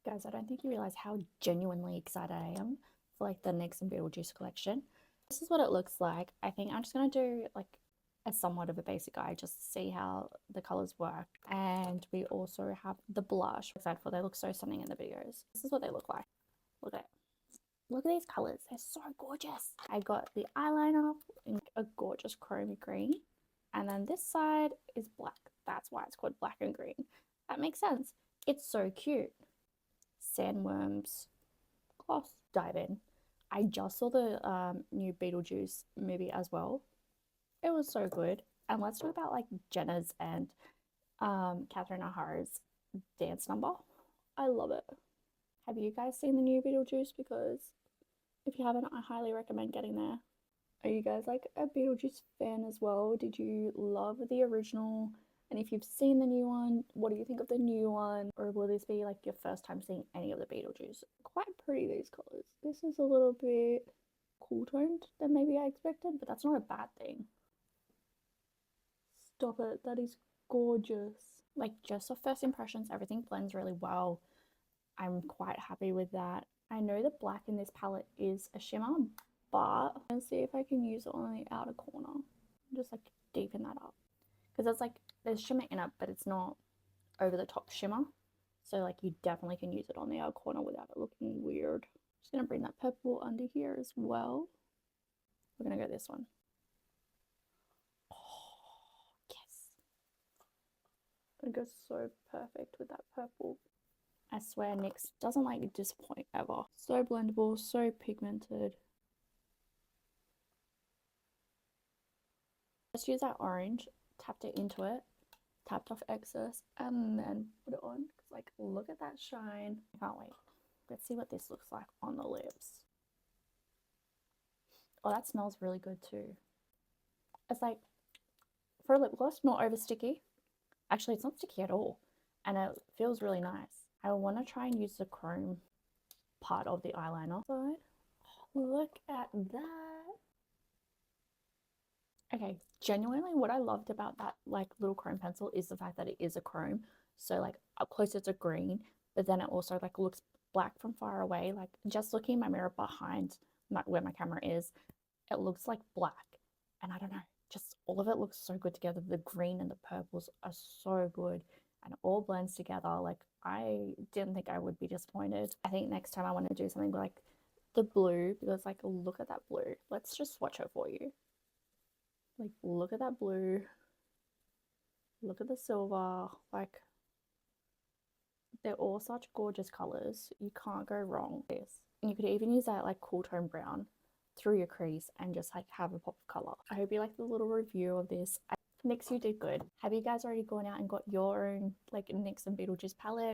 Guys, I don't think you realize how genuinely excited I am for like the NYX and Beetlejuice collection. This is what it looks like. I think I'm just gonna do like a somewhat of a basic eye just to see how the colors work. And we also have the blush. I'm excited for, they look so stunning in the videos. This is what they look like. Look at it. Look at these colors. They're so gorgeous. I got the eyeliner in a gorgeous chrome green. And then this side is black. That's why it's called black and green. That makes sense. It's so cute. Sandworms cloth dive in. I just saw the new Beetlejuice movie as well. It was so good. And let's talk about like Jenna's and Catherine O'Hara's dance number. I love it. Have you guys seen the new Beetlejuice? Because if you haven't, I highly recommend getting there. Are you guys like a Beetlejuice fan as well? Did you love the original? And if you've seen the new one, what do you think of the new one? Or will this be like your first time seeing any of the Beetlejuice? Quite pretty, these colors. This is a little bit cool toned than maybe I expected, but that's not a bad thing. Stop it, that is gorgeous. Like, just off first impressions, everything blends really well. I'm quite happy with that. I know the black in this palette is a shimmer, but I'm gonna see if I can use it on the outer corner. Just like deepen that up. Because it's like there's shimmer in it, but it's not over the top shimmer. So like you definitely can use it on the outer corner without it looking weird. Just gonna bring that purple under here as well. We're gonna go this one. Oh, yes. It goes so perfect with that purple. I swear NYX doesn't like disappoint ever. So blendable, so pigmented. Just use that orange, tapped it into it, tapped off excess, and then put it on. Like, look at that shine. I can't wait. Let's see what this looks like on the lips. Oh, that smells really good too. It's like, for a lip gloss, not over sticky. Actually, it's not sticky at all. And it feels really nice. I want to try and use the chrome part of the eyeliner side. Oh, look at that. Okay, genuinely what I loved about that like little chrome pencil is the fact that it is a chrome. So like up close it's a green, but then it also like looks black from far away. Like just looking in my mirror behind where my camera is, it looks like black. And I don't know, just all of it looks so good together. The green and the purples are so good and it all blends together. Like I didn't think I would be disappointed. I think next time I want to do something like the blue because like look at that blue. Let's just swatch it for you. Like, look at that blue. Look at the silver. Like, they're all such gorgeous colors. You can't go wrong with this. And you could even use that, like, cool tone brown through your crease and just, like, have a pop of color. I hope you liked the little review of this. NYX, you did good. Have you guys already gone out and got your own, like, NYX and Beetlejuice palette?